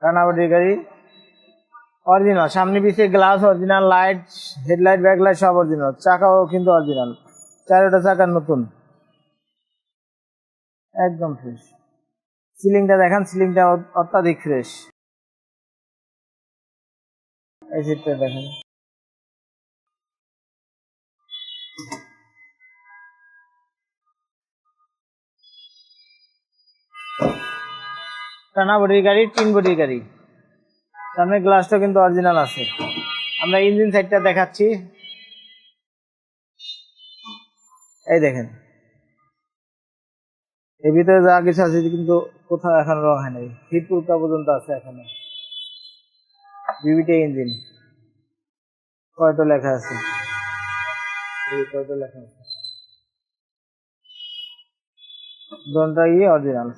টানা বডির গাড়ি অরিজিনাল, সামনে পিছে glass original, light headlight backlight সব অরিজিনাল, চাকাও কিন্তু অরিজিনাল, চারোটা চাকা নতুন একদম ফ্রেশ। সিলিংটা দেখান, সিলিংটা অত্যাধিক ফ্রেশ। এই সিটটা দেখেন, টানা বডির গাড়ি, 3 বডির গাড়ি, সামনে গ্লাসটা কিন্তু অরিজিনাল আছে। আমরা ইঞ্জিন সাইডটা দেখাচ্ছি, এই দেখেন এর ভিতরে যা কিছু আছে কিন্তু কোথাও এখন রং হয় নাই, হিট প্রুফটা পর্যন্ত আছে এখনো। বিবিটি ইঞ্জিন, কয়টা লেখা আছে, এই কয়টা লেখা আছে, দোনটা অরিজিনাল।